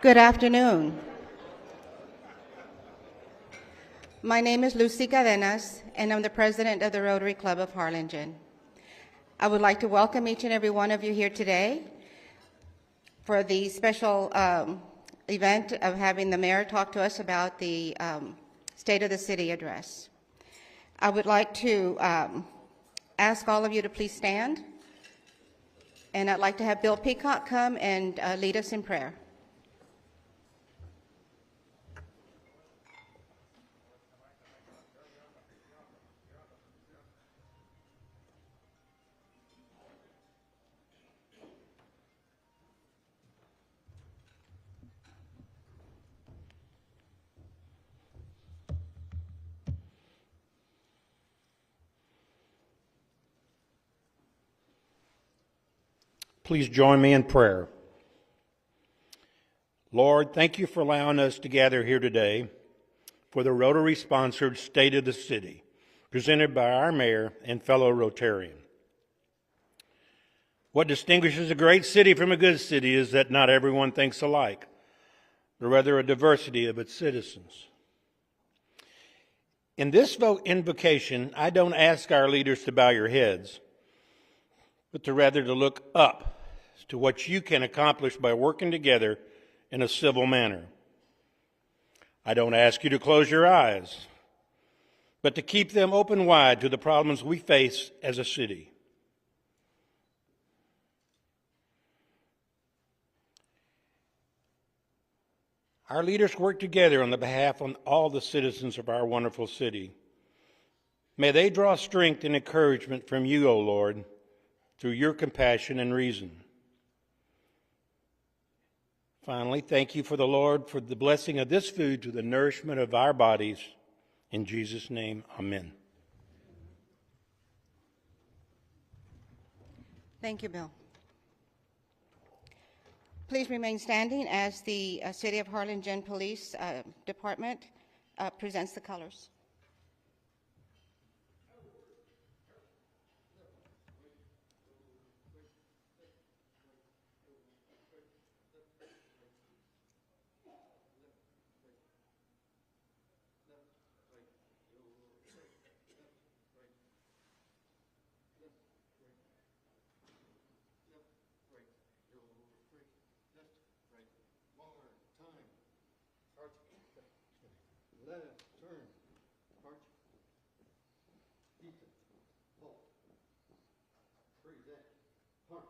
Good afternoon. My name is Lucy Cadenas, and I'm the president of the Rotary Club of Harlingen. I would like to welcome each and every one of you here today for the special event of having the mayor talk to us about the State of the City address. I would like to ask all of you to please stand, and I'd like to have Bill Peacock come and lead us in prayer. Please join me in prayer. Lord, thank you for allowing us to gather here today for the Rotary-sponsored State of the City, presented by our mayor and fellow Rotarian. What distinguishes a great city from a good city is that not everyone thinks alike, but rather a diversity of its citizens. In this invocation, I don't ask our leaders to bow your heads, but rather to look up to what you can accomplish by working together in a civil manner. I don't ask you to close your eyes, but to keep them open wide to the problems we face as a city. Our leaders work together on the behalf of all the citizens of our wonderful city. May they draw strength and encouragement from you, O Lord, through your compassion and reason. Finally, thank you for the Lord for the blessing of this food to the nourishment of our bodies. In Jesus' name, amen. Thank you, Bill. Please remain standing as the City of Harlingen Police Department presents the colors. Left, turn, march, pizza, halt, present, park.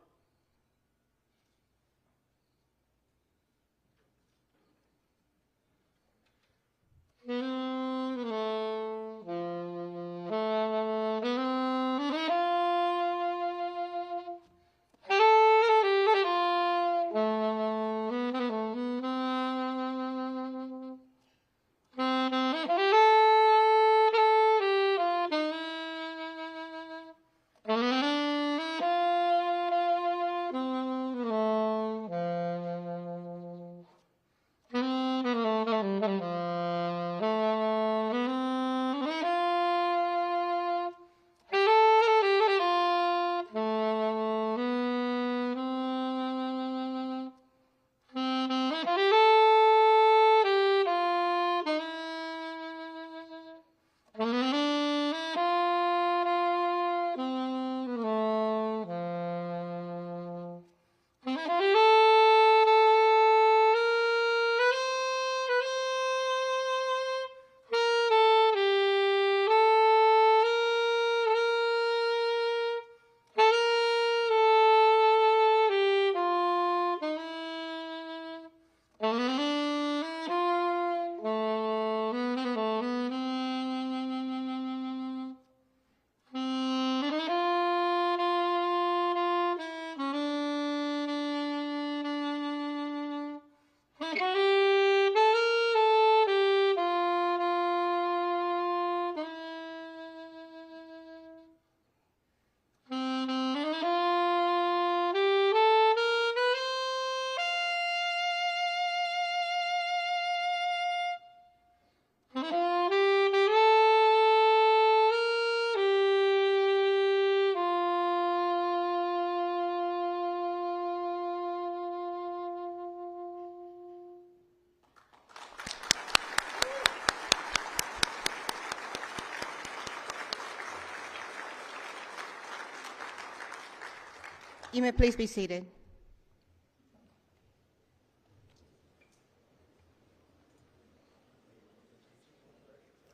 You may please be seated.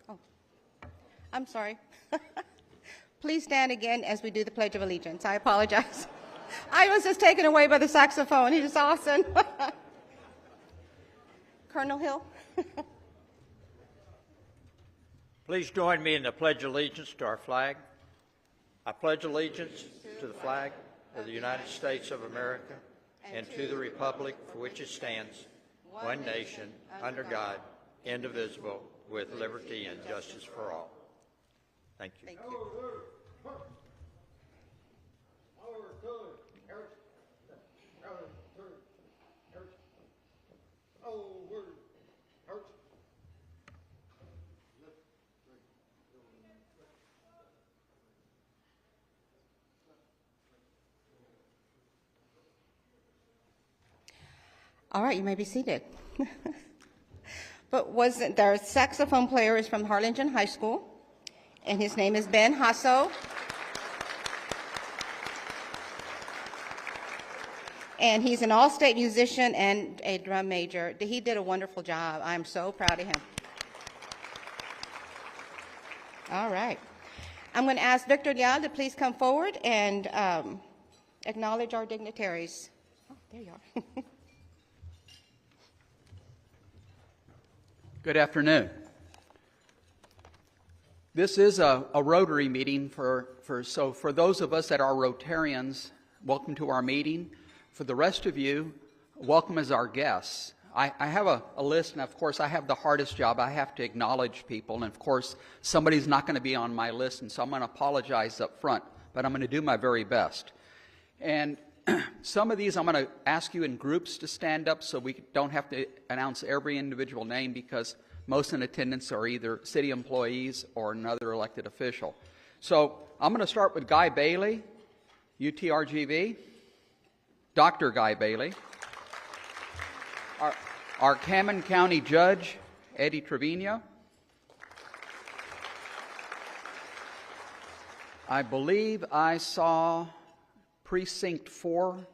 Oh, I'm sorry. Please stand again as we do the Pledge of Allegiance. I apologize. I was just taken away by the saxophone. He was awesome. Colonel Hill. Please join me in the Pledge of Allegiance to our flag. I pledge allegiance to the flag of the United States of America and to the republic for which it stands, one nation, under God, indivisible, with liberty and justice for all. Thank you. Thank you. All right, you may be seated. But wasn't there? Saxophone player is from Harlingen High School, and his name is Ben Hasso. And he's an all-state musician and a drum major. He did a wonderful job. I'm so proud of him. All right. I'm going to ask Victor Leal to please come forward and acknowledge our dignitaries. Oh, there you are. Good afternoon. This is a Rotary meeting for those of us that are Rotarians, welcome to our meeting. For the rest of you, welcome as our guests. I have a list, and of course I have the hardest job. I have to acknowledge people, and of course somebody's not going to be on my list, and so I'm going to apologize up front, but I'm going to do my very best. And some of these I'm going to ask you in groups to stand up so we don't have to announce every individual name, because most in attendance are either city employees or another elected official. So I'm going to start with Guy Bailey, UTRGV, Dr. Guy Bailey, our Cameron County Judge, Eddie Trevino. I believe I saw Precinct 4,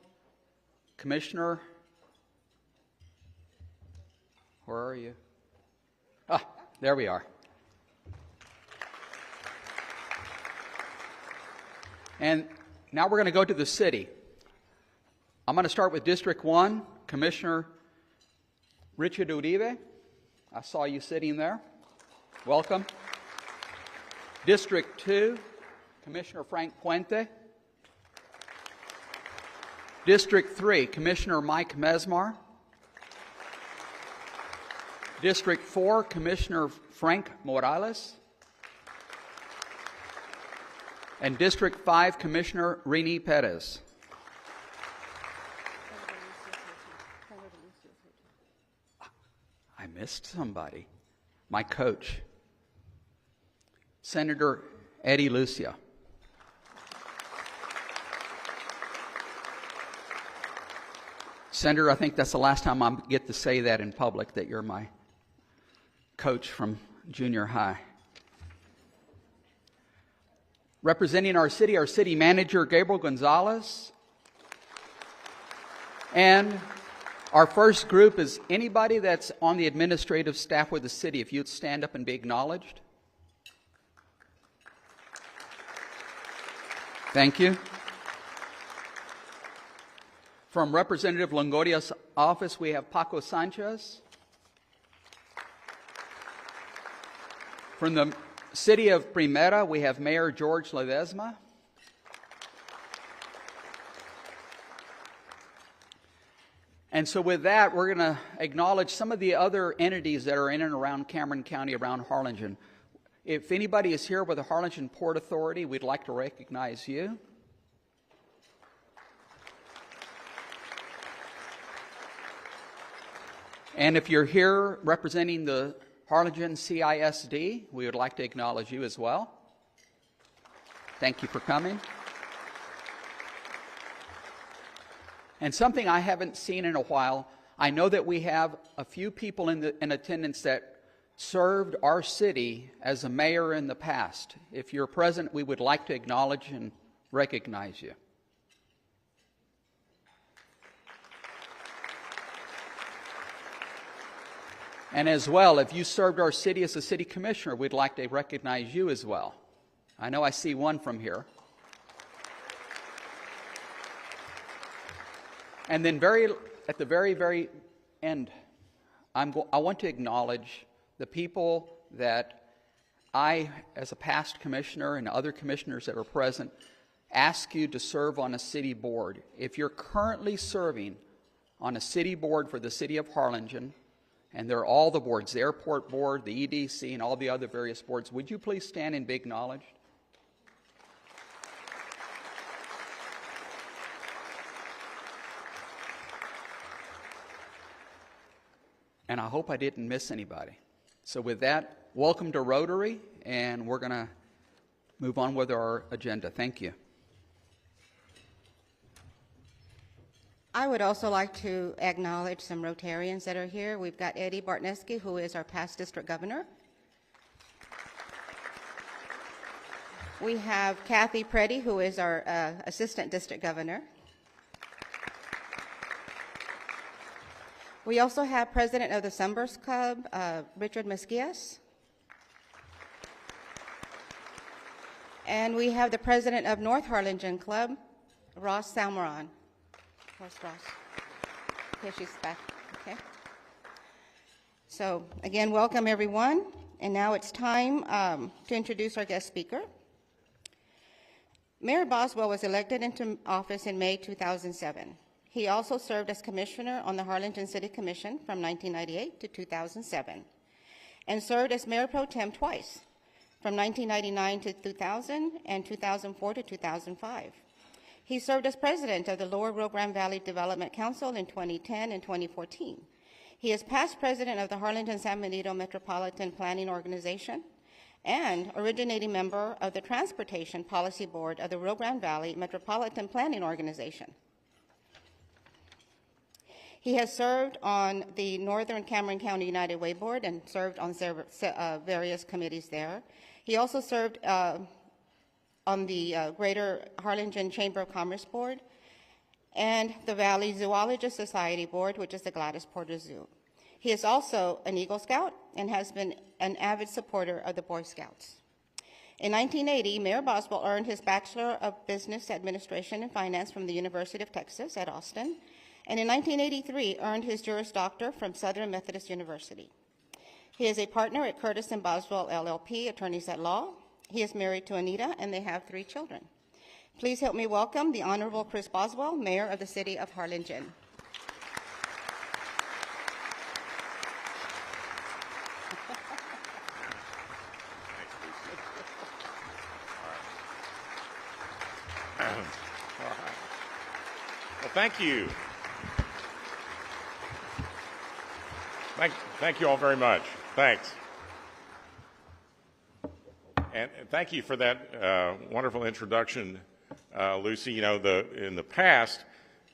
Commissioner, where are you? Ah, there we are. And now we're going to go to the city. I'm going to start with District 1, Commissioner Richard Uribe. I saw you sitting there. Welcome. District 2, Commissioner Frank Puente. District 3, Commissioner Mike Mesmar. District 4, Commissioner Frank Morales. And District 5, Commissioner Rini Perez. I missed somebody. My coach, Senator Eddie Lucia. Senator, I think that's the last time I get to say that in public, that you're my coach from junior high. Representing our city manager, Gabriel Gonzalez. And our first group is anybody that's on the administrative staff with the city. If you'd stand up and be acknowledged. Thank you. From Representative Longoria's office, we have Paco Sanchez. From the city of Primera, we have Mayor George Ledesma. And so with that, we're going to acknowledge some of the other entities that are in and around Cameron County, around Harlingen. If anybody is here with the Harlingen Port Authority, we'd like to recognize you. And if you're here representing the Harlingen CISD, we would like to acknowledge you as well. Thank you for coming. And something I haven't seen in a while, I know that we have a few people in attendance that served our city as a mayor in the past. If you're present, we would like to acknowledge and recognize you. And as well, if you served our city as a city commissioner, we'd like to recognize you as well. I know I see one from here. And then at the very end, I want to acknowledge the people that I, as a past commissioner and other commissioners that are present, ask you to serve on a city board. If you're currently serving on a city board for the city of Harlingen, and there are all the boards, the airport board, the EDC, and all the other various boards, would you please stand and be acknowledged? And I hope I didn't miss anybody. So with that, welcome to Rotary, and we're going to move on with our agenda. Thank you. I would also like to acknowledge some Rotarians that are here. We've got Eddie Bartneski, who is our past district governor. We have Kathy Preddy, who is our assistant district governor. We also have president of the Sunburst Club, Richard Mesquias. And we have the president of North Harlingen Club, Ross Salmeron. Where's Ross? Okay, she's back. Okay. So again, welcome everyone. And now it's time to introduce our guest speaker. Mayor Boswell was elected into office in May 2007. He also served as commissioner on the Harlingen City Commission from 1998 to 2007, and served as mayor pro tem twice, from 1999 to 2000 and 2004 to 2005. He served as president of the Lower Rio Grande Valley Development Council in 2010 and 2014. He is past president of the Harlingen-San Benito Metropolitan Planning Organization and originating member of the Transportation Policy Board of the Rio Grande Valley Metropolitan Planning Organization. He has served on the Northern Cameron County United Way Board and served on various committees there. He also served on the Greater Harlingen Chamber of Commerce Board and the Valley Zoologist Society Board, which is the Gladys Porter Zoo. He is also an Eagle Scout and has been an avid supporter of the Boy Scouts. In 1980, Mayor Boswell earned his Bachelor of Business Administration and Finance from the University of Texas at Austin, and in 1983 earned his Juris Doctor from Southern Methodist University. He is a partner at Curtis & Boswell LLP, Attorneys at Law. He is married to Anita, and they have 3 children. Please help me welcome the Honorable Chris Boswell, Mayor of the City of Harlingen. Well, thank you. Thank you all very much. Thanks. And thank you for that wonderful introduction, Lucy. You know, in the past,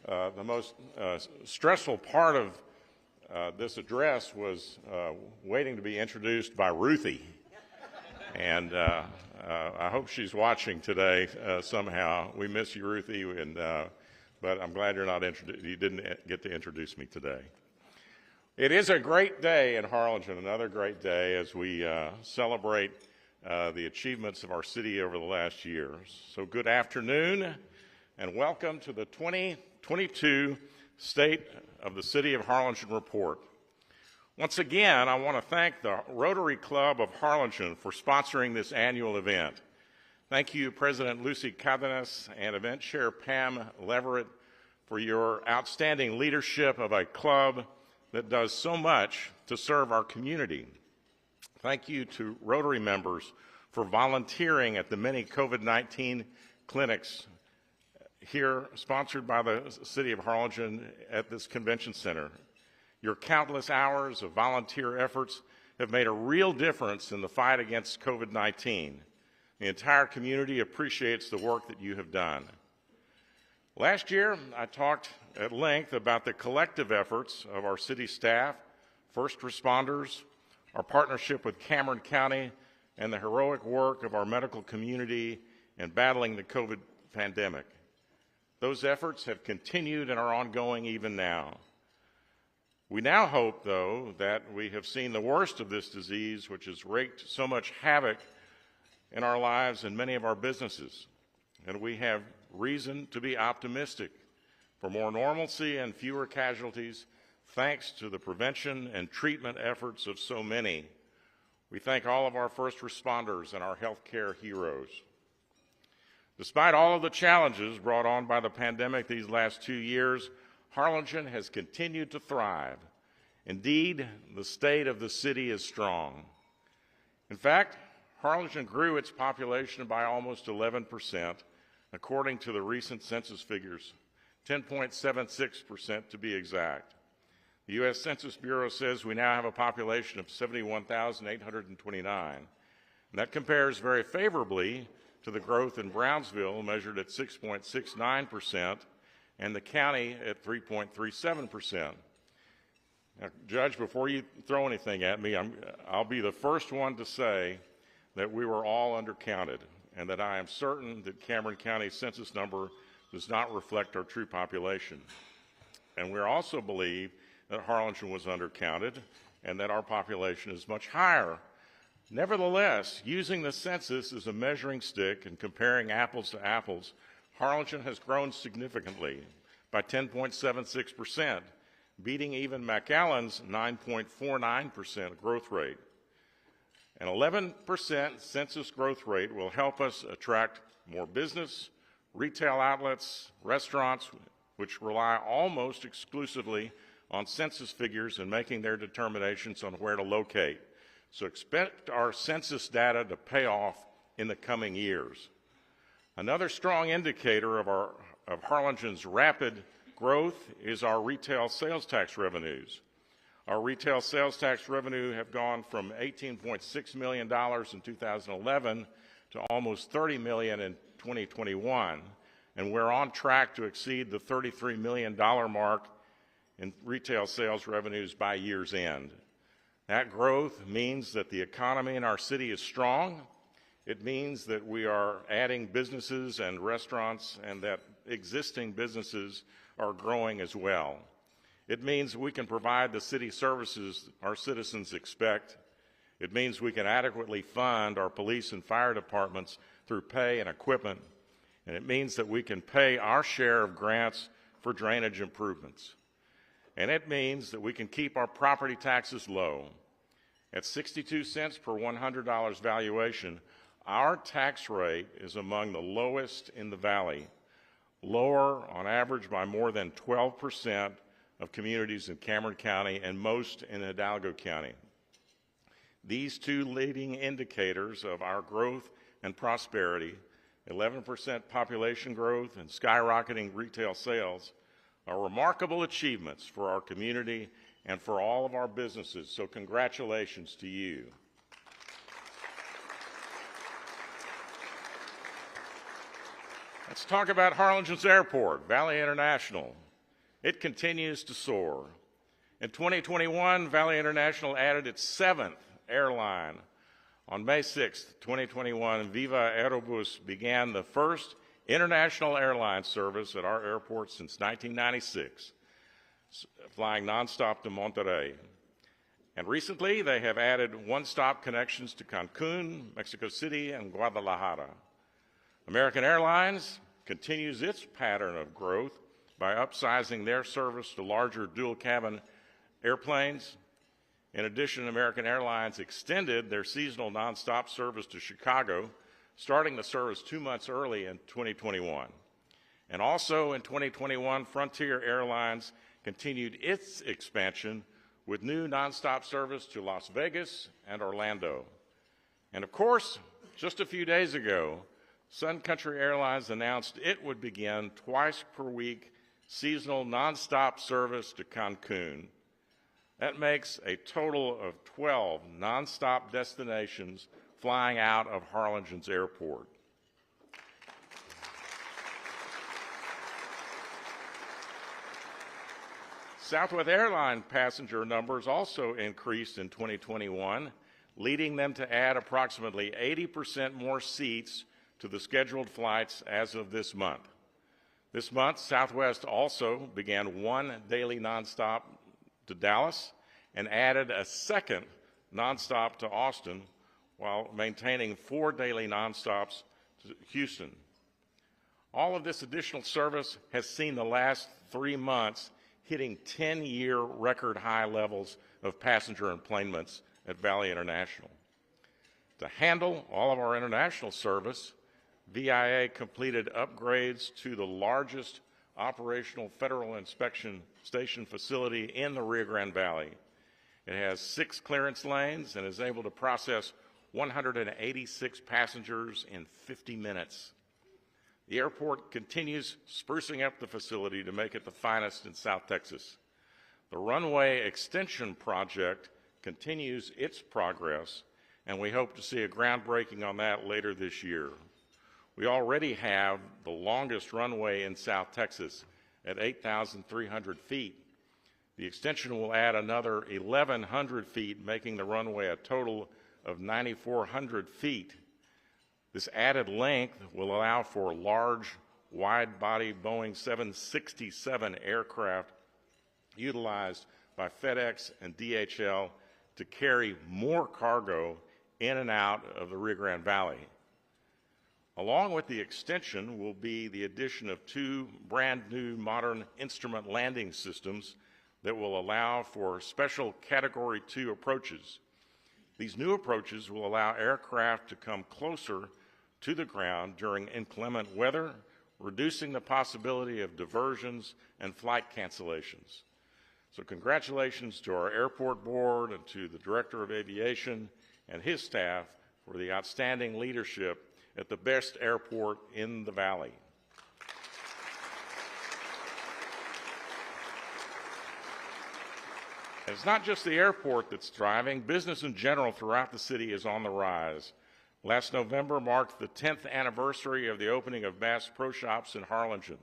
the most stressful part of this address was waiting to be introduced by Ruthie. And I hope she's watching today somehow. We miss you, Ruthie, but I'm glad you didn't get to introduce me today. It is a great day in Harlingen, another great day as we celebrate the achievements of our city over the last year. So good afternoon and welcome to the 2022 State of the City of Harlingen Report. Once again, I want to thank the Rotary Club of Harlingen for sponsoring this annual event. Thank you, President Lucy Cardenas and Event Chair Pam Leverett, for your outstanding leadership of a club that does so much to serve our community. Thank you to Rotary members for volunteering at the many COVID-19 clinics here, sponsored by the City of Harlingen at this convention center. Your countless hours of volunteer efforts have made a real difference in the fight against COVID-19. The entire community appreciates the work that you have done. Last year, I talked at length about the collective efforts of our city staff, first responders, our partnership with Cameron County, and the heroic work of our medical community in battling the COVID pandemic. Those efforts have continued and are ongoing even now. We now hope, though, that we have seen the worst of this disease, which has wreaked so much havoc in our lives and many of our businesses, and we have reason to be optimistic for more normalcy and fewer casualties thanks to the prevention and treatment efforts of so many. We thank all of our first responders and our healthcare heroes. Despite all of the challenges brought on by the pandemic these last 2 years, Harlingen has continued to thrive. Indeed, the state of the city is strong. In fact, Harlingen grew its population by almost 11%, according to the recent census figures, 10.76% to be exact. The U.S. Census Bureau says we now have a population of 71,829. And that compares very favorably to the growth in Brownsville, measured at 6.69%, and the county at 3.37%. Now, Judge, before you throw anything at me, I'll be the first one to say that we were all undercounted, and that I am certain that Cameron County's census number does not reflect our true population. And we also believe that Harlingen was undercounted and that our population is much higher. Nevertheless, using the census as a measuring stick and comparing apples to apples, Harlingen has grown significantly by 10.76%, beating even McAllen's 9.49% growth rate. An 11% census growth rate will help us attract more business, retail outlets, restaurants, which rely almost exclusively on census figures in making their determinations on where to locate. So expect our census data to pay off in the coming years. Another strong indicator of Harlingen's rapid growth is our retail sales tax revenues. Our retail sales tax revenue have gone from $18.6 million in 2011 to almost $30 million in 2021, and we're on track to exceed the $33 million mark in retail sales revenues by year's end. That growth means that the economy in our city is strong. It means that we are adding businesses and restaurants, and that existing businesses are growing as well. It means we can provide the city services our citizens expect. It means we can adequately fund our police and fire departments through pay and equipment. And it means that we can pay our share of grants for drainage improvements. And it means that we can keep our property taxes low. At 62 cents per $100 valuation, our tax rate is among the lowest in the valley, lower on average by more than 12% of communities in Cameron County and most in Hidalgo County. These two leading indicators of our growth and prosperity, 11% population growth and skyrocketing retail sales, are remarkable achievements for our community and for all of our businesses, so congratulations to you. Let's talk about Harlingen's airport, Valley International. It continues to soar. In 2021, Valley International added its 7th airline. On May 6, 2021, Viva Aerobus began the first international airline service at our airport since 1996, flying nonstop to Monterrey. And recently, they have added one-stop connections to Cancun, Mexico City, and Guadalajara. American Airlines continues its pattern of growth by upsizing their service to larger dual-cabin airplanes. In addition, American Airlines extended their seasonal nonstop service to Chicago, starting the service 2 months early in 2021. And also in 2021, Frontier Airlines continued its expansion with new nonstop service to Las Vegas and Orlando. And of course, just a few days ago, Sun Country Airlines announced it would begin twice per week seasonal nonstop service to Cancun. That makes a total of 12 nonstop destinations flying out of Harlingen's airport. Southwest Airlines passenger numbers also increased in 2021, leading them to add approximately 80% more seats to the scheduled flights as of this month. This month, Southwest also began one daily nonstop to Dallas and added a second nonstop to Austin while maintaining 4 daily nonstops to Houston. All of this additional service has seen the last 3 months hitting 10-year record high levels of passenger enplanements at Valley International. To handle all of our international service, VIA completed upgrades to the largest operational federal inspection station facility in the Rio Grande Valley. It has 6 clearance lanes and is able to process 186 passengers in 50 minutes. The airport continues sprucing up the facility to make it the finest in South Texas. The runway extension project continues its progress, and we hope to see a groundbreaking on that later this year. We already have the longest runway in South Texas at 8,300 feet. The extension will add another 1,100 feet, making the runway a total of 9,400 feet. This added length will allow for large, wide-body Boeing 767 aircraft utilized by FedEx and DHL to carry more cargo in and out of the Rio Grande Valley. Along with the extension will be the addition of 2 brand new modern instrument landing systems that will allow for special Category 2 approaches. These new approaches will allow aircraft to come closer to the ground during inclement weather, reducing the possibility of diversions and flight cancellations. So congratulations to our airport board and to the Director of Aviation and his staff for the outstanding leadership at the best airport in the Valley. And it's not just the airport that's thriving. Business in general throughout the city is on the rise. Last November marked the 10th anniversary of the opening of Bass Pro Shops in Harlingen.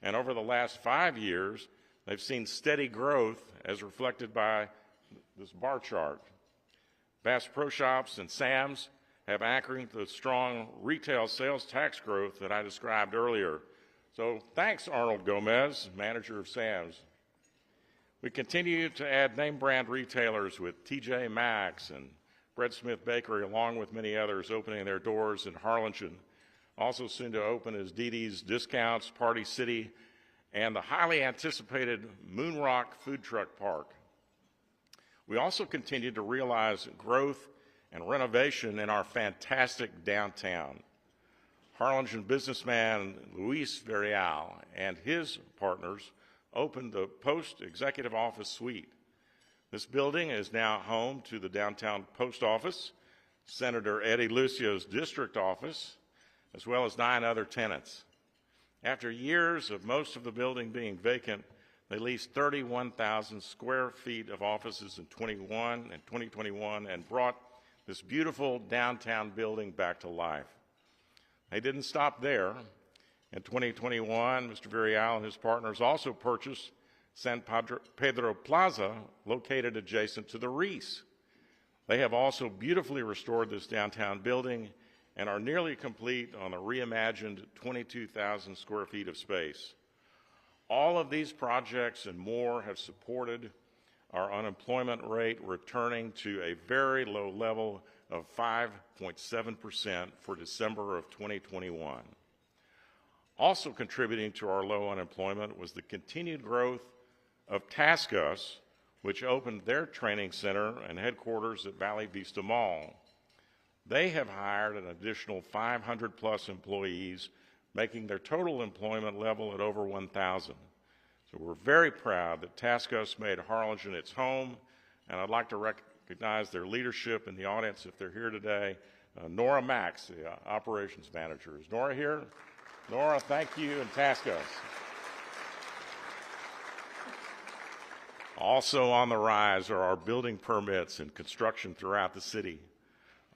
And over the last 5 years, they've seen steady growth as reflected by this bar chart. Bass Pro Shops and Sam's have anchored the strong retail sales tax growth that I described earlier. So thanks, Arnold Gomez, manager of Sam's. We continue to add name brand retailers with TJ Maxx and Bread Smith Bakery, along with many others, opening their doors in Harlingen. Also soon to open is Dee Dee's Discounts, Party City, and the highly anticipated Moon Rock Food Truck Park. We also continue to realize growth and renovation in our fantastic downtown. Harlingen businessman Luis Verial and his partners opened the Post Executive Office Suite. This building is now home to the downtown post office, Senator Eddie Lucio's district office, as well as 9 other tenants. After years of most of the building being vacant, they leased 31,000 square feet of offices in 2021 and brought this beautiful downtown building back to life. They didn't stop there. In 2021, Mr. Verial and his partners also purchased San Pedro Plaza, located adjacent to the Reese. They have also beautifully restored this downtown building and are nearly complete on a reimagined 22,000 square feet of space. All of these projects and more have supported our unemployment rate returning to a very low level of 5.7% for December of 2021. Also contributing to our low unemployment was the continued growth of TaskUs, which opened their training center and headquarters at Valley Vista Mall. They have hired an additional 500 plus employees, making their total employment level at over 1,000. So we're very proud that TaskUs made Harlingen its home, and I'd like to recognize their leadership in the audience if they're here today. Nora Max, the operations manager. Is Nora here? Nora, thank you, and TaskUs. Also on the rise are our building permits and construction throughout the city.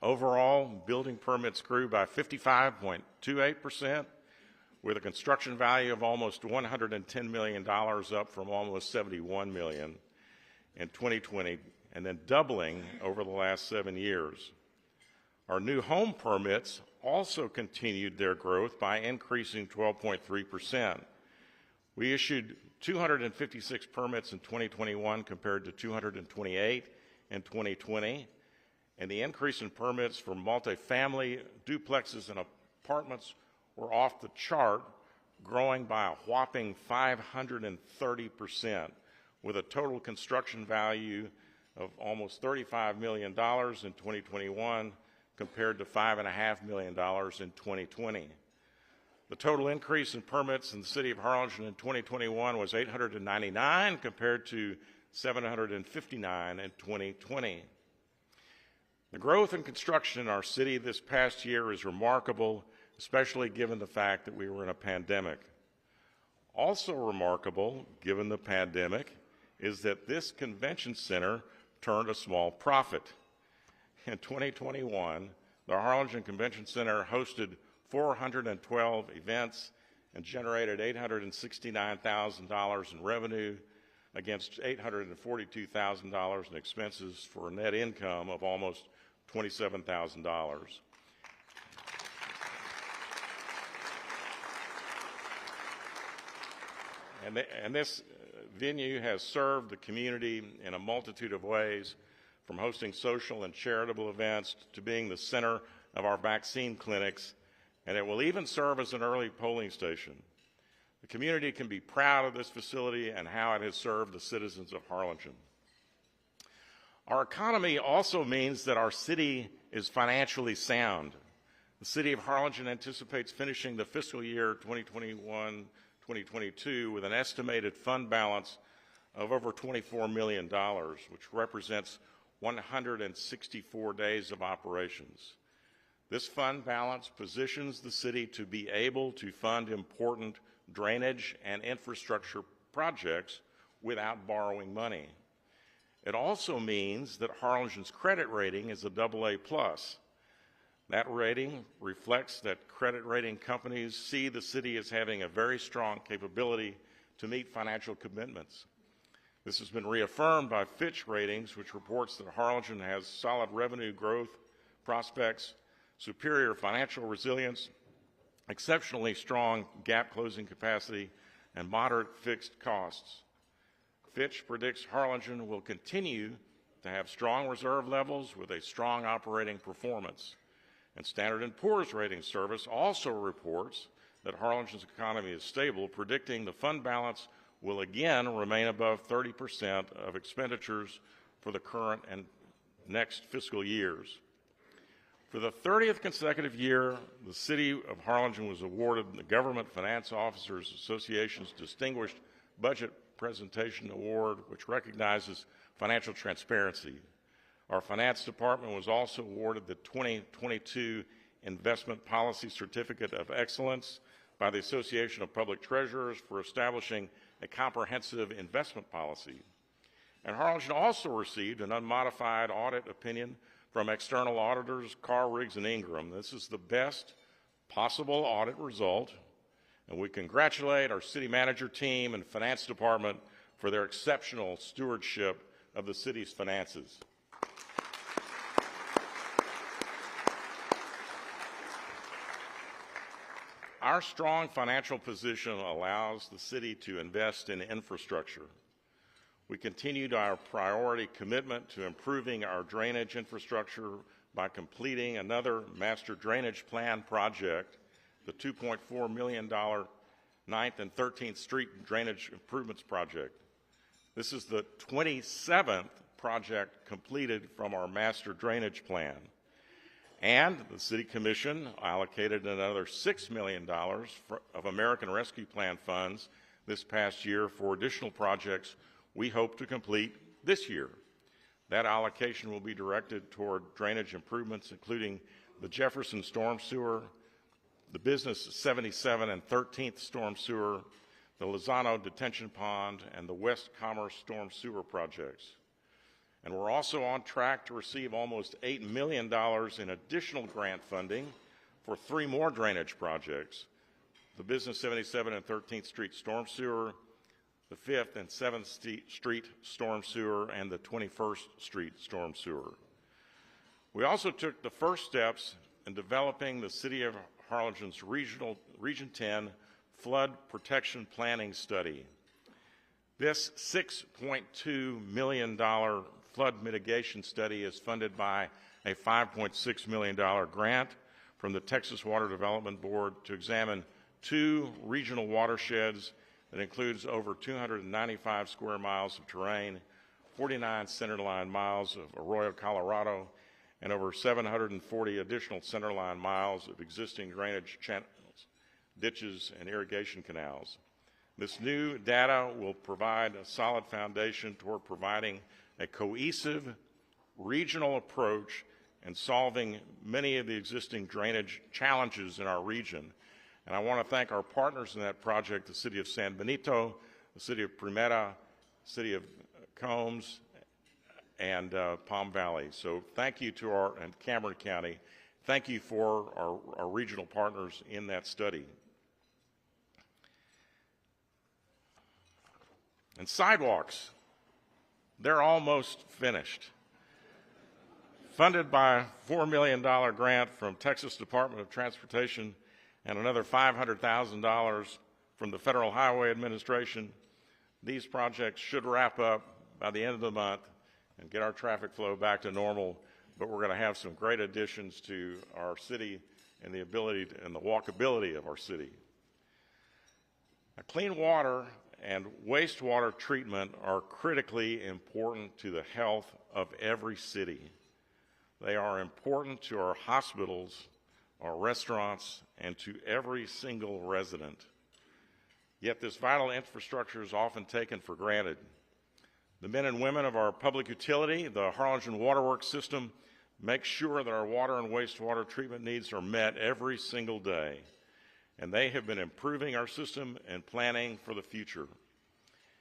Overall, building permits grew by 55.28%, with a construction value of almost $110 million, up from almost $71 million in 2020, and then doubling over the last 7 years. Our new home permits also continued their growth by increasing 12.3%. We issued 256 permits in 2021 compared to 228 in 2020, and the increase in permits for multifamily, duplexes, and apartments were off the chart, growing by a whopping 530%, with a total construction value of almost $35 million in 2021 compared to $5.5 million in 2020. The total increase in permits in the city of Harlingen in 2021 was 899 compared to 759 in 2020. The growth in construction in our city this past year is remarkable, especially given the fact that we were in a pandemic. Also remarkable, given the pandemic, is that this convention center turned a small profit. In 2021, the Harlingen Convention Center hosted 412 events and generated $869,000 in revenue against $842,000 in expenses for a net income of almost $27,000. And this venue has served the community in a multitude of ways, from hosting social and charitable events to being the center of our vaccine clinics, and it will even serve as an early polling station. The community can be proud of this facility and how it has served the citizens of Harlingen. Our economy also means that our city is financially sound. The city of Harlingen anticipates finishing the fiscal year 2021-2022 with an estimated fund balance of over $24 million, which represents 164 days of operations. This fund balance positions the city to be able to fund important drainage and infrastructure projects without borrowing money. It also means that Harlingen's credit rating is a AA+. That rating reflects that credit rating companies see the city as having a very strong capability to meet financial commitments. This has been reaffirmed by Fitch Ratings, which reports that Harlingen has solid revenue growth prospects, superior financial resilience, exceptionally strong gap closing capacity, and moderate fixed costs. Fitch predicts Harlingen will continue to have strong reserve levels with a strong operating performance. And Standard & Poor's Rating Service also reports that Harlingen's economy is stable, predicting the fund balance will again remain above 30% of expenditures for the current and next fiscal years. For the 30th consecutive year, the City of Harlingen was awarded the Government Finance Officers Association's Distinguished Budget Presentation Award, which recognizes financial transparency. Our finance department was also awarded the 2022 Investment Policy Certificate of Excellence by the Association of Public Treasurers for establishing a comprehensive investment policy. And Harlingen also received an unmodified audit opinion from external auditors Carr, Riggs, and Ingram. This is the best possible audit result, and we congratulate our city manager team and finance department for their exceptional stewardship of the city's finances. Our strong financial position allows the city to invest in infrastructure. We continued our priority commitment to improving our drainage infrastructure by completing another master drainage plan project, the $2.4 million 9th and 13th Street Drainage Improvements Project. This is the 27th project completed from our master drainage plan. And the City Commission allocated another $6 million of American Rescue Plan funds this past year for additional projects we hope to complete this year. That allocation will be directed toward drainage improvements, including the Jefferson Storm Sewer, the Business 77 and 13th Storm Sewer, the Lozano Detention Pond, and the West Commerce Storm Sewer projects. And we're also on track to receive almost $8 million in additional grant funding for 3 more drainage projects: the Business 77 and 13th Street Storm Sewer, the 5th and 7th Street Storm Sewer, and the 21st Street Storm Sewer. We also took the first steps in developing the City of Harlingen's Region 10 Flood Protection Planning Study. This $6.2 million flood mitigation study is funded by a $5.6 million grant from the Texas Water Development Board to examine 2 regional watersheds that includes over 295 square miles of terrain, 49 centerline miles of Arroyo Colorado, and over 740 additional centerline miles of existing drainage channels, ditches, and irrigation canals. This new data will provide a solid foundation toward providing a cohesive regional approach and solving many of the existing drainage challenges in our region. And I want to thank our partners in that project, the City of San Benito, the City of Primera, City of Combs, and Palm Valley. So thank you to and Cameron County. Thank you for our regional partners in that study. And sidewalks, they're almost finished. Funded by a $4 million grant from Texas Department of Transportation and another $500,000 from the Federal Highway Administration, these projects should wrap up by the end of the month and get our traffic flow back to normal, but we're going to have some great additions to our city and the ability and the walkability of our city. Now, clean water and wastewater treatment are critically important to the health of every city. They are important to our hospitals, our restaurants, and to every single resident. Yet this vital infrastructure is often taken for granted. The men and women of our public utility, the Harlingen Waterworks system, make sure that our water and wastewater treatment needs are met every single day. And they have been improving our system and planning for the future.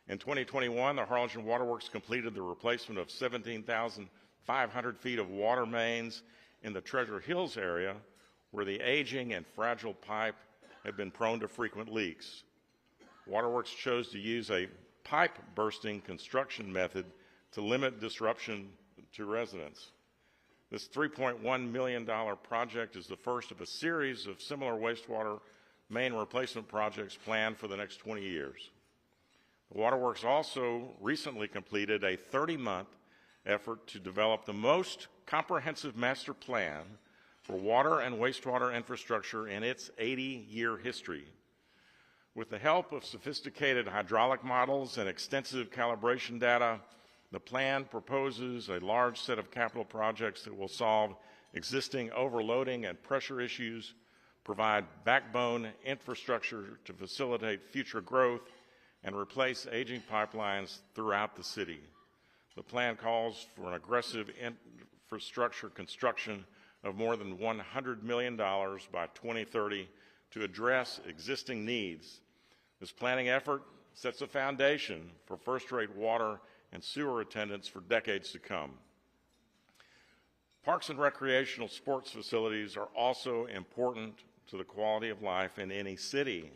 In 2021, the Harlingen Waterworks completed the replacement of 17,500 feet of water mains in the Treasure Hills area, where the aging and fragile pipe had been prone to frequent leaks. Waterworks chose to use a pipe bursting construction method to limit disruption to residents. This $3.1 million project is the first of a series of similar wastewater main replacement projects planned for the next 20 years. The Waterworks also recently completed a 30-month effort to develop the most comprehensive master plan for water and wastewater infrastructure in its 80-year history. With the help of sophisticated hydraulic models and extensive calibration data, the plan proposes a large set of capital projects that will solve existing overloading and pressure issues, provide backbone infrastructure to facilitate future growth, and replace aging pipelines throughout the city. The plan calls for an aggressive infrastructure construction of more than $100 million by 2030 to address existing needs. This planning effort sets a foundation for first-rate water and sewer attendance for decades to come. Parks and recreational sports facilities are also important to the quality of life in any city.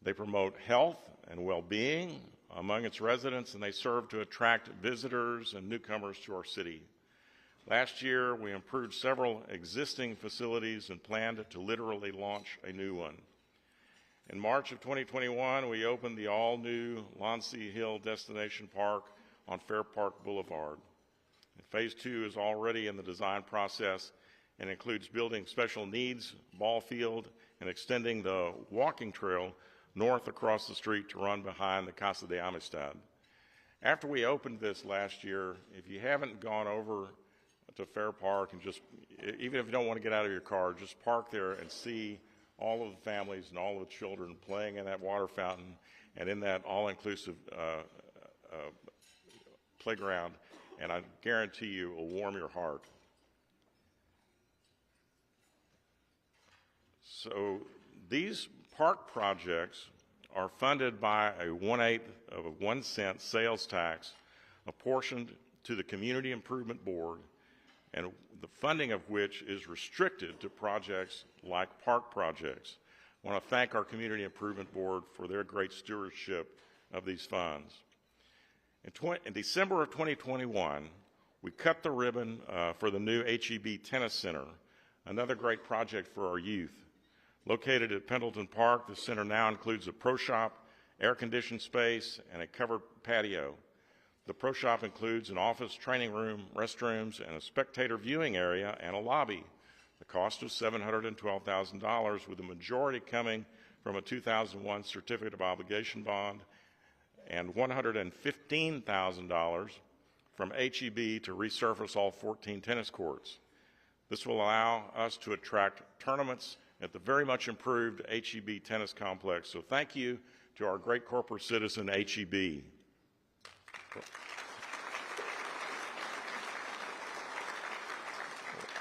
They promote health and well-being among its residents, and they serve to attract visitors and newcomers to our city. Last year, we improved several existing facilities and planned to literally launch a new one. In March of 2021, we opened the all-new Lonsea Hill Destination Park on Fair Park Boulevard. Phase 2 is already in the design process and includes building special needs ball field and extending the walking trail north across the street to run behind the Casa de Amistad. After we opened this last year, if you haven't gone over to Fair Park and just, even if you don't want to get out of your car, just park there and see all of the families and all of the children playing in that water fountain and in that all-inclusive playground, and I guarantee you it will warm your heart. So these park projects are funded by a 1/8 of a 1 cent sales tax apportioned to the Community Improvement Board, and the funding of which is restricted to projects like park projects. I want to thank our Community Improvement Board for their great stewardship of these funds. In December of 2021, we cut the ribbon for the new HEB Tennis Center, another great project for our youth. Located at Pendleton Park, the center now includes a pro shop, air-conditioned space, and a covered patio. The pro shop includes an office, training room, restrooms, and a spectator viewing area and a lobby. The cost is $712,000, with the majority coming from a 2001 certificate of obligation bond and $115,000 from HEB to resurface all 14 tennis courts. This will allow us to attract tournaments at the very much improved HEB tennis complex. So thank you to our great corporate citizen, HEB.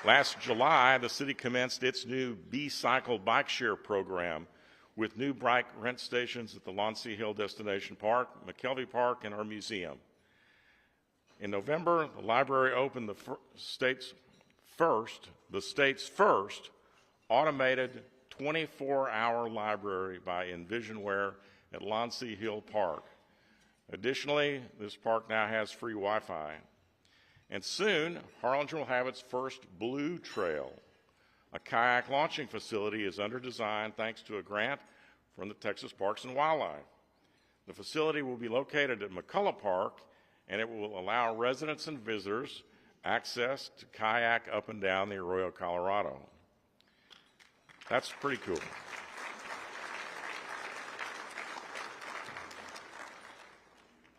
Last July, the city commenced its new B-Cycle bike share program with new bike rent stations at the Lonsea Hill Destination Park, McKelvey Park, and our museum. In November, the library opened the state's first automated 24-hour library by Envisionware at Lonsea Hill Park. Additionally, this park now has free Wi-Fi. And soon, Harlingen will have its first Blue Trail. A kayak launching facility is under design thanks to a grant from the Texas Parks and Wildlife. The facility will be located at McCullough Park, and it will allow residents and visitors access to kayak up and down the Arroyo Colorado. That's pretty cool.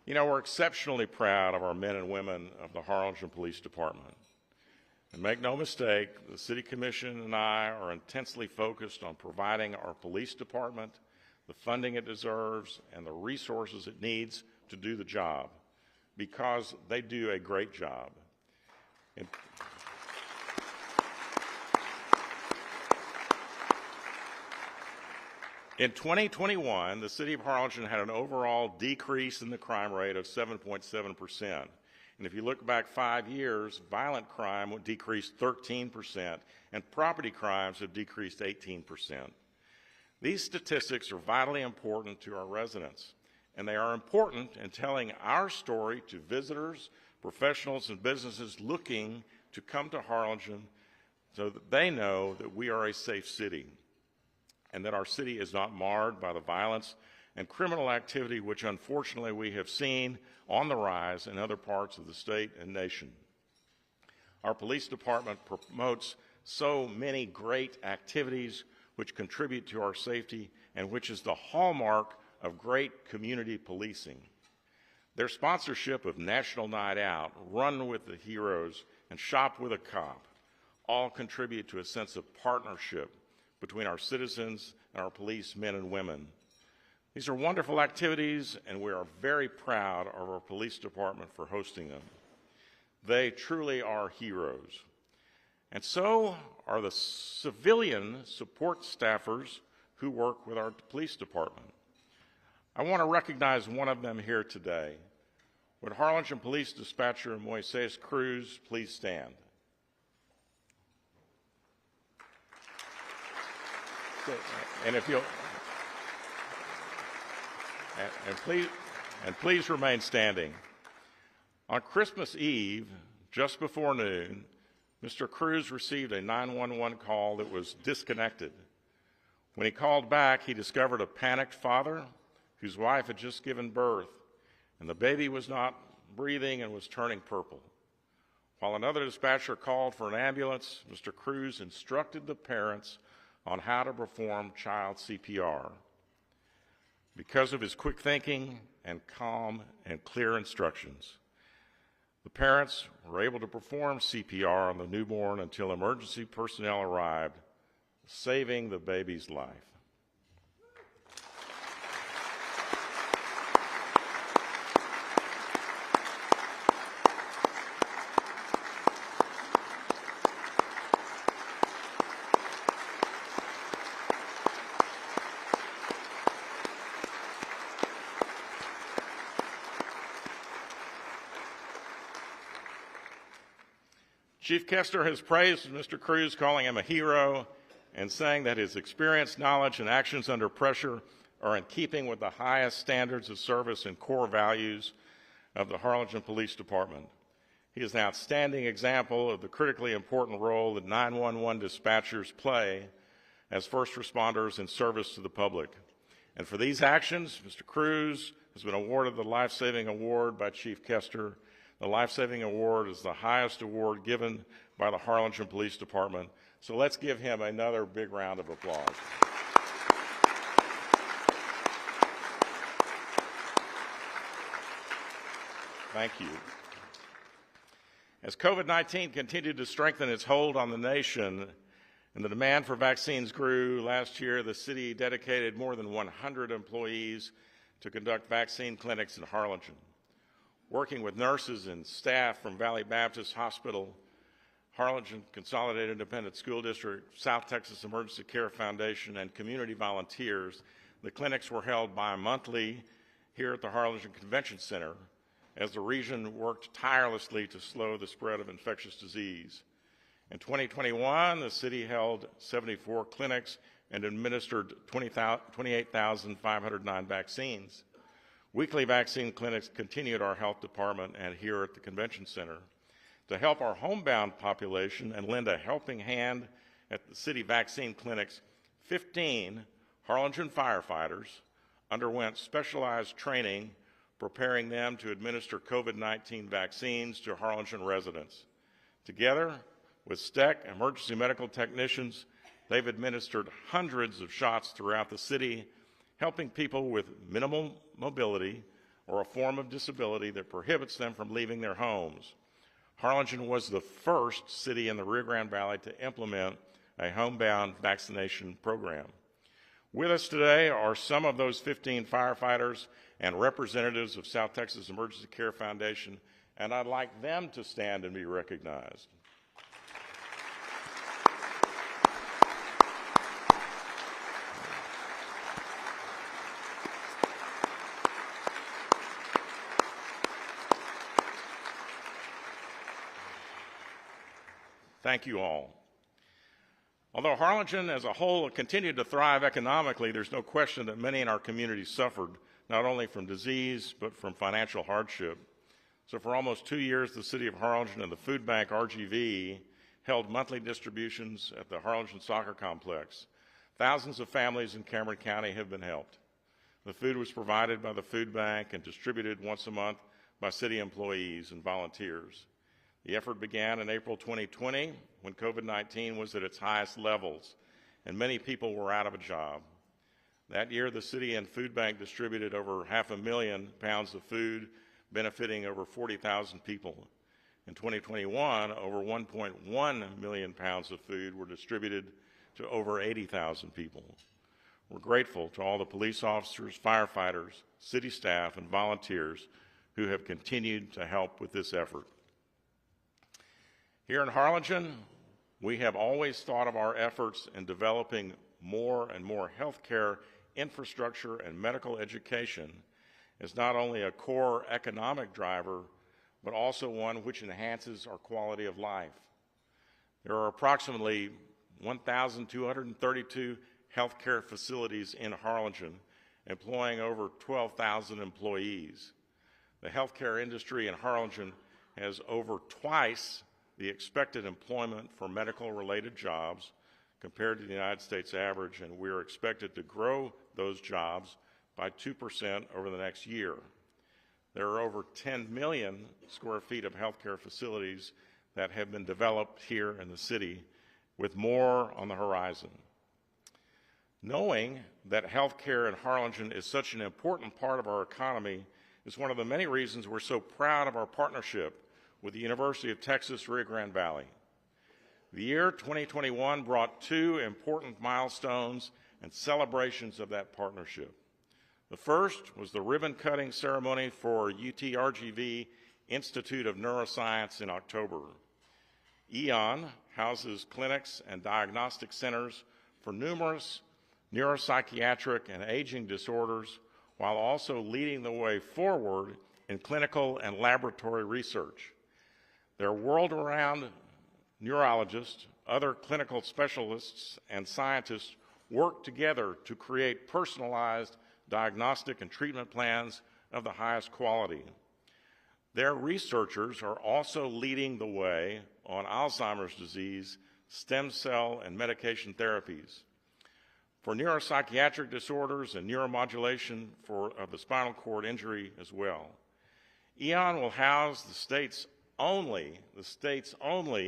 You know, we're exceptionally proud of our men and women of the Harlingen Police Department. And make no mistake, the City Commission and I are intensely focused on providing our police department the funding it deserves and the resources it needs to do the job, because they do a great job. In 2021, the City of Harlingen had an overall decrease in the crime rate of 7.7%. And if you look back 5 years, violent crime would decrease 13%, and property crimes have decreased 18%. These statistics are vitally important to our residents, and they are important in telling our story to visitors, professionals, and businesses looking to come to Harlingen so that they know that we are a safe city and that our city is not marred by the violence and criminal activity which unfortunately we have seen on the rise in other parts of the state and nation. Our police department promotes so many great activities which contribute to our safety and which is the hallmark of great community policing. Their sponsorship of National Night Out, Run with the Heroes, and Shop with a Cop all contribute to a sense of partnership between our citizens and our police men and women. These are wonderful activities, and we are very proud of our police department for hosting them. They truly are heroes. And so are the civilian support staffers who work with our police department. I want to recognize one of them here today. Would Harlingen Police Dispatcher Moises Cruz please stand? And if you'll, and please remain standing. On Christmas Eve, just before noon, Mr. Cruz received a 911 call that was disconnected. When he called back, he discovered a panicked father whose wife had just given birth, and the baby was not breathing and was turning purple. While another dispatcher called for an ambulance, Mr. Cruz instructed the parents on how to perform child CPR. Because of his quick thinking and calm and clear instructions, the parents were able to perform CPR on the newborn until emergency personnel arrived, saving the baby's life. Chief Kester has praised Mr. Cruz, calling him a hero and saying that his experience, knowledge, and actions under pressure are in keeping with the highest standards of service and core values of the Harlingen Police Department. He is an outstanding example of the critically important role that 911 dispatchers play as first responders in service to the public. And for these actions, Mr. Cruz has been awarded the Life Saving Award by Chief Kester. The Life Saving Award is the highest award given by the Harlingen Police Department. So let's give him another big round of applause. Thank you. As COVID-19 continued to strengthen its hold on the nation and the demand for vaccines grew, last year the city dedicated more than 100 employees to conduct vaccine clinics in Harlingen. Working with nurses and staff from Valley Baptist Hospital, Harlingen Consolidated Independent School District, South Texas Emergency Care Foundation, and community volunteers, the clinics were held bi-monthly here at the Harlingen Convention Center as the region worked tirelessly to slow the spread of infectious disease. In 2021, the city held 74 clinics and administered 28,509 vaccines. Weekly vaccine clinics continue at our health department and here at the convention center. To help our homebound population and lend a helping hand at the city vaccine clinics, 15 Harlingen firefighters underwent specialized training preparing them to administer COVID-19 vaccines to Harlingen residents. Together with STEC, emergency medical technicians, they've administered hundreds of shots throughout the city, helping people with minimal mobility or a form of disability that prohibits them from leaving their homes. Harlingen was the first city in the Rio Grande Valley to implement a homebound vaccination program. With us today are some of those 15 firefighters and representatives of South Texas Emergency Care Foundation, and I'd like them to stand and be recognized. Thank you all. Although Harlingen as a whole continued to thrive economically, there's no question that many in our community suffered, not only from disease, but from financial hardship. So for almost 2 years, the city of Harlingen and the food bank RGV held monthly distributions at the Harlingen Soccer Complex. Thousands of families in Cameron County have been helped. The food was provided by the food bank and distributed once a month by city employees and volunteers. The effort began in April 2020 when COVID-19 was at its highest levels and many people were out of a job. That year, the city and food bank distributed over 500,000 pounds of food, benefiting over 40,000 people. In 2021, over 1.1 million pounds of food were distributed to over 80,000 people. We're grateful to all the police officers, firefighters, city staff, and volunteers who have continued to help with this effort. Here in Harlingen, we have always thought of our efforts in developing more and more healthcare infrastructure and medical education as not only a core economic driver, but also one which enhances our quality of life. There are approximately 1,232 healthcare facilities in Harlingen, employing over 12,000 employees. The healthcare industry in Harlingen has over twice the expected employment for medical-related jobs compared to the United States average, and we're expected to grow those jobs by 2% over the next year. There are over 10 million square feet of healthcare facilities that have been developed here in the city, with more on the horizon. Knowing that healthcare in Harlingen is such an important part of our economy is one of the many reasons we're so proud of our partnership with the University of Texas Rio Grande Valley. The year 2021 brought two important milestones and celebrations of that partnership. The first was the ribbon-cutting ceremony for UTRGV Institute of Neuroscience in October. EON houses clinics and diagnostic centers for numerous neuropsychiatric and aging disorders, while also leading the way forward in clinical and laboratory research. Their world-renowned neurologists, other clinical specialists, and scientists work together to create personalized diagnostic and treatment plans of the highest quality. Their researchers are also leading the way on Alzheimer's disease, stem cell, and medication therapies. for neuropsychiatric disorders and neuromodulation of the spinal cord injury as well. EON will house the state's only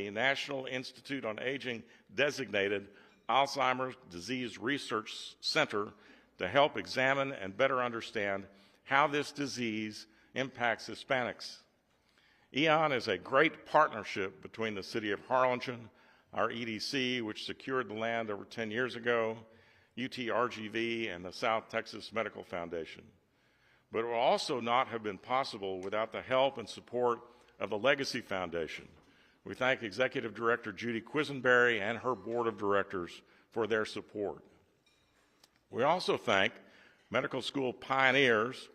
National Institute on Aging designated Alzheimer's Disease Research Center to help examine and better understand how this disease impacts Hispanics. EON is a great partnership between the City of Harlingen, our EDC, which secured the land over 10 years ago, UTRGV, and the South Texas Medical Foundation. But it would also not have been possible without the help and support of the Legacy Foundation. We thank Executive Director Judy Quisenberry and her board of directors for their support. We also thank medical school pioneers,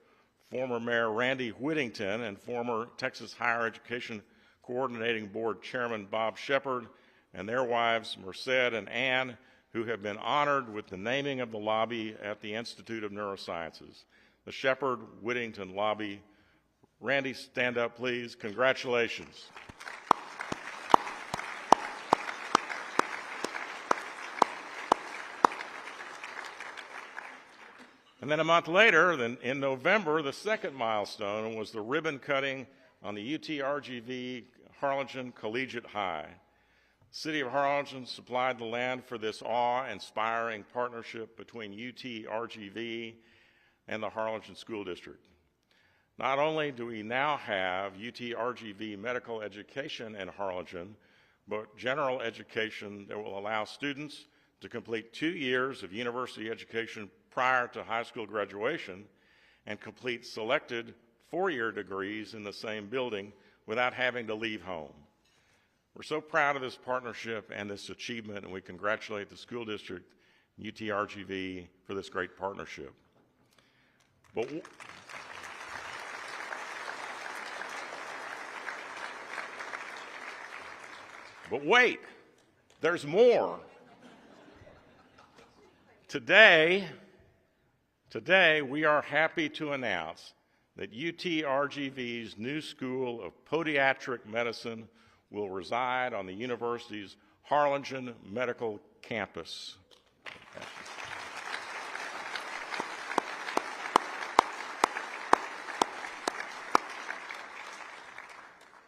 former Mayor Randy Whittington and former Texas Higher Education Coordinating Board Chairman Bob Shepard and their wives Merced and Ann, who have been honored with the naming of the lobby at the Institute of Neurosciences. The Shepard-Whittington lobby. Randy, stand up, please. Congratulations. And then a month later, in November, the second milestone was the ribbon cutting on the UTRGV Harlingen Collegiate High. The City of Harlingen supplied the land for this awe-inspiring partnership between UTRGV and the Harlingen School District. Not only do we now have UTRGV medical education in Harlingen, but general education that will allow students to complete 2 years of university education prior to high school graduation and complete selected 4-year degrees in the same building without having to leave home. We're so proud of this partnership and this achievement, and we congratulate the school district, UTRGV, for this great partnership. But wait, there's more. Today, we are happy to announce that UTRGV's new School of Podiatric Medicine will reside on the university's Harlingen Medical Campus.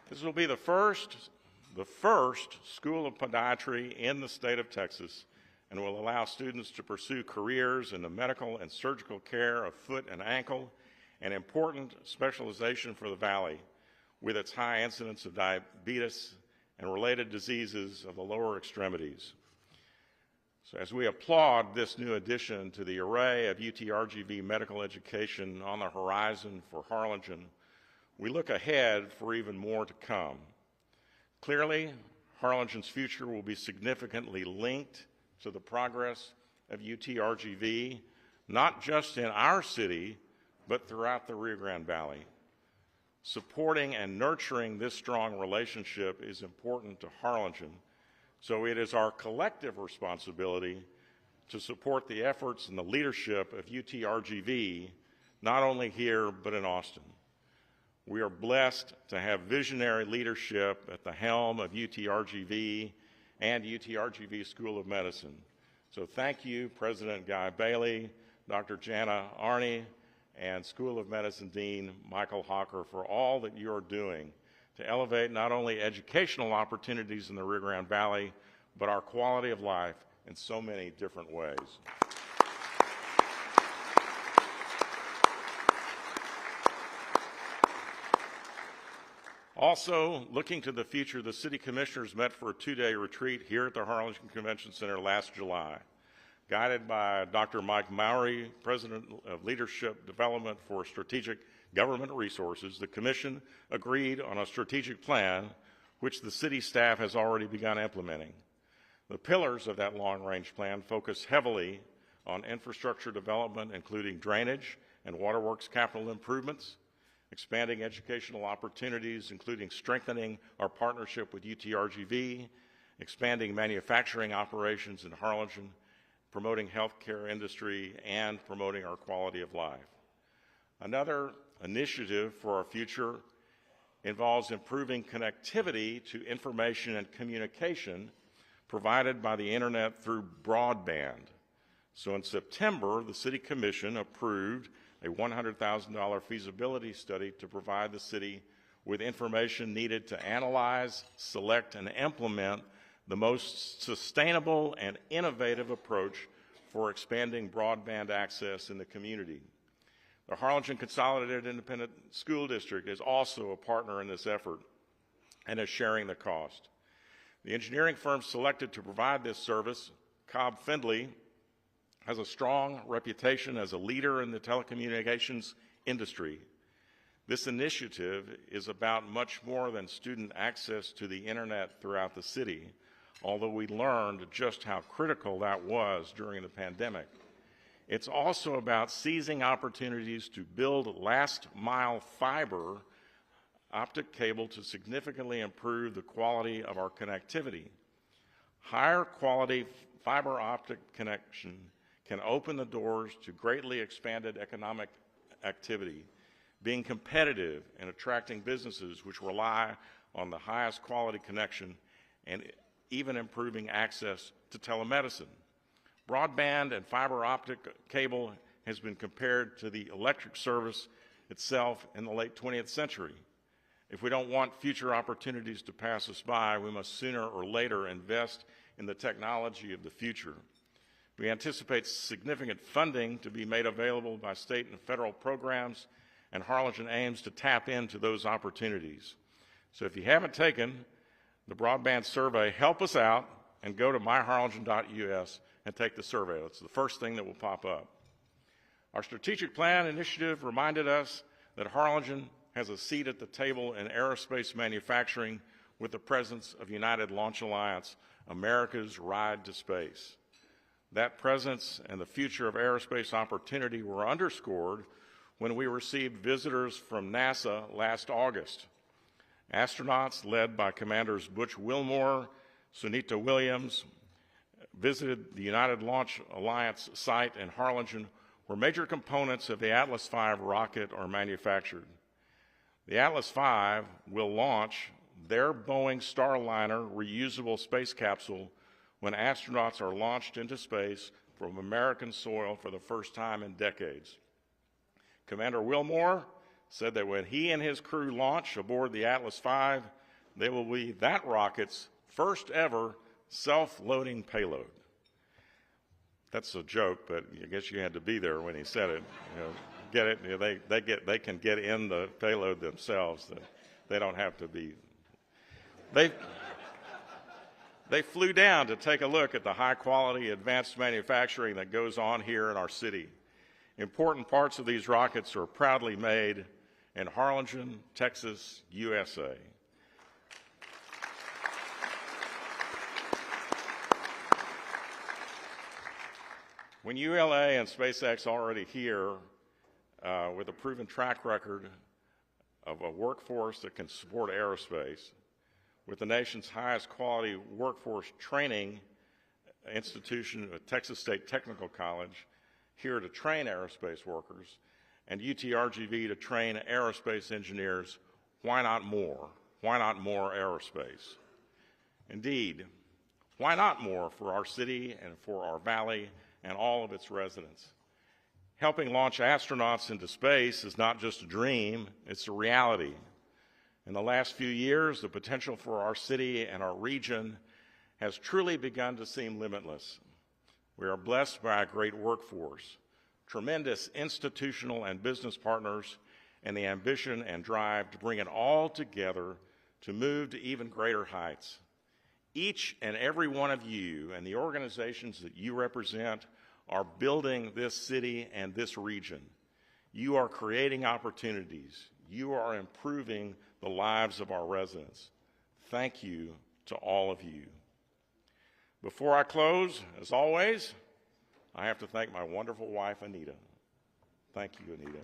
This will be the first school of podiatry in the state of Texas, and will allow students to pursue careers in the medical and surgical care of foot and ankle, an important specialization for the Valley, with its high incidence of diabetes and related diseases of the lower extremities. So as we applaud this new addition to the array of UTRGV medical education on the horizon for Harlingen, we look ahead for even more to come. Clearly, Harlingen's future will be significantly linked to the progress of UTRGV, not just in our city, but throughout the Rio Grande Valley. Supporting and nurturing this strong relationship is important to Harlingen, so it is our collective responsibility to support the efforts and the leadership of UTRGV, not only here, but in Austin. We are blessed to have visionary leadership at the helm of UTRGV and UTRGV School of Medicine. So thank you, President Guy Bailey, Dr. Jana Arney, and School of Medicine Dean Michael Hawker for all that you are doing to elevate not only educational opportunities in the Rio Grande Valley, but our quality of life in so many different ways. Also, looking to the future, the City Commissioners met for a 2-day retreat here at the Harlingen Convention Center last July. Guided by Dr. Mike Mowry, President of Leadership Development for Strategic Government Resources, the Commission agreed on a strategic plan which the city staff has already begun implementing. The pillars of that long-range plan focus heavily on infrastructure development, including drainage and waterworks capital improvements, expanding educational opportunities, including strengthening our partnership with UTRGV, expanding manufacturing operations in Harlingen, promoting healthcare industry, and promoting our quality of life. Another initiative for our future involves improving connectivity to information and communication provided by the internet through broadband. So in September, the City Commission approved a $100,000 feasibility study to provide the city with information needed to analyze, select, and implement the most sustainable and innovative approach for expanding broadband access in the community. The Harlingen Consolidated Independent School District is also a partner in this effort and is sharing the cost. The engineering firm selected to provide this service, Cobb Findlay, has a strong reputation as a leader in the telecommunications industry. This initiative is about much more than student access to the internet throughout the city, although we learned just how critical that was during the pandemic. It's also about seizing opportunities to build last-mile fiber optic cable to significantly improve the quality of our connectivity. Higher quality fiber optic connection can open the doors to greatly expanded economic activity, being competitive and attracting businesses which rely on the highest quality connection and even improving access to telemedicine. Broadband and fiber optic cable has been compared to the electric service itself in the late 20th century. If we don't want future opportunities to pass us by, we must sooner or later invest in the technology of the future. We anticipate significant funding to be made available by state and federal programs, and Harlingen aims to tap into those opportunities. So if you haven't taken the broadband survey, help us out and go to myharlingen.us and take the survey. It's the first thing that will pop up. Our strategic plan initiative reminded us that Harlingen has a seat at the table in aerospace manufacturing with the presence of United Launch Alliance, America's Ride to Space. That presence and the future of aerospace opportunity were underscored when we received visitors from NASA last August. Astronauts led by Commanders Butch Wilmore, Sunita Williams, visited the United Launch Alliance site in Harlingen, where major components of the Atlas V rocket are manufactured. The Atlas V will launch their Boeing Starliner reusable space capsule when astronauts are launched into space from American soil for the first time in decades. Commander Wilmore said that when he and his crew launch aboard the Atlas V, they will be that rocket's first ever self-loading payload. That's a joke, but I guess you had to be there when he said it. Get it? They can get in the payload themselves. They don't have to be. They flew down to take a look at the high-quality advanced manufacturing that goes on here in our city. Important parts of these rockets are proudly made in Harlingen, Texas, USA. When ULA and SpaceX already here with a proven track record of a workforce that can support aerospace, with the nation's highest quality workforce training institution, Texas State Technical College, here to train aerospace workers, and UTRGV to train aerospace engineers, why not more? Why not more aerospace? Indeed, why not more for our city and for our valley and all of its residents? Helping launch astronauts into space is not just a dream, it's a reality. In the last few years, the potential for our city and our region has truly begun to seem limitless. We are blessed by a great workforce, tremendous institutional and business partners, and the ambition and drive to bring it all together to move to even greater heights. Each and every one of you and the organizations that you represent are building this city and this region. You are creating opportunities. You are improving the lives of our residents. Thank you to all of you. Before I close, as always, I have to thank my wonderful wife, Anita. Thank you, Anita.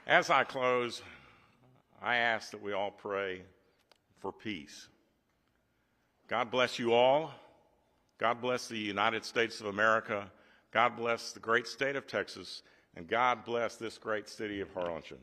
As I close, I ask that we all pray for peace. God bless you all. God bless the United States of America. God bless the great state of Texas. And God bless this great city of Harlingen.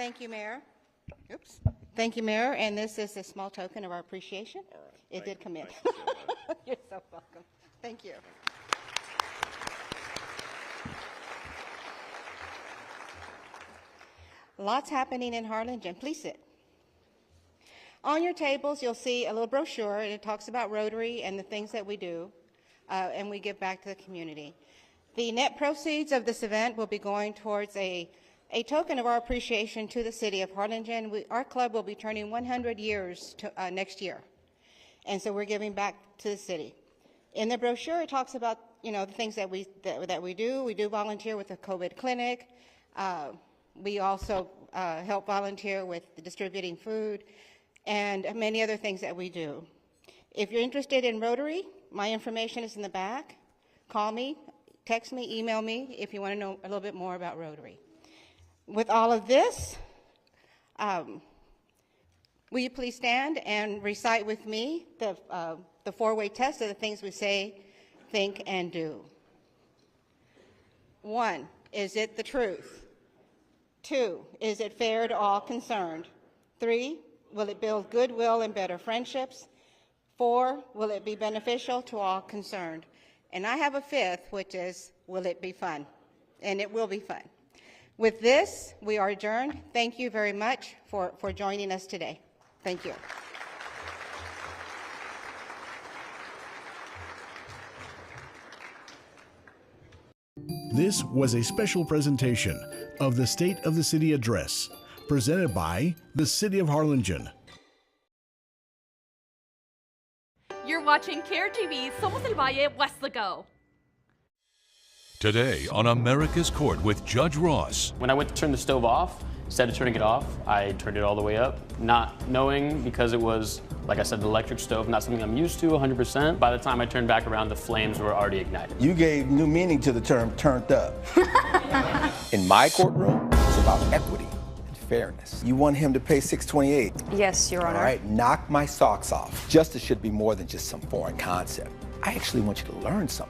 Thank you, Mayor. Oops. Thank you, Mayor, and this is a small token of our appreciation. It did come in. You're so welcome. Thank you. Lots happening in Harlingen. Please sit. On your tables, you'll see a little brochure, and it talks about Rotary and the things that we do, and we give back to the community. The net proceeds of this event will be going towards a token of our appreciation to the city of Harlingen. Our club will be turning 100 years next year, and so we're giving back to the city. In the brochure, it talks about the things that we do. We do volunteer with the COVID clinic. We also help volunteer with distributing food and many other things that we do. If you're interested in Rotary, my information is in the back. Call me, text me, email me if you want to know a little bit more about Rotary. With all of this, will you please stand and recite with me the four-way test of the things we say, think, and do. 1, is it the truth? 2, is it fair to all concerned? 3, will it build goodwill and better friendships? 4, will it be beneficial to all concerned? And I have a 5th, which is, will it be fun? And it will be fun. With this, we are adjourned. Thank you very much for joining us today. Thank you. This was a special presentation of the State of the City Address, presented by the City of Harlingen. You're watching CARE TV's Somos el Valle, Weslaco. Today on America's Court with Judge Ross. When I went to turn the stove off, instead of turning it off, I turned it all the way up, not knowing because it was, like I said, the electric stove, not something I'm used to 100%. By the time I turned back around, the flames were already ignited. You gave new meaning to the term turned up. In my courtroom, it's about equity and fairness. You want him to pay $628. Yes, Your Honor. All right, knock my socks off. Justice should be more than just some foreign concept. I actually want you to learn something.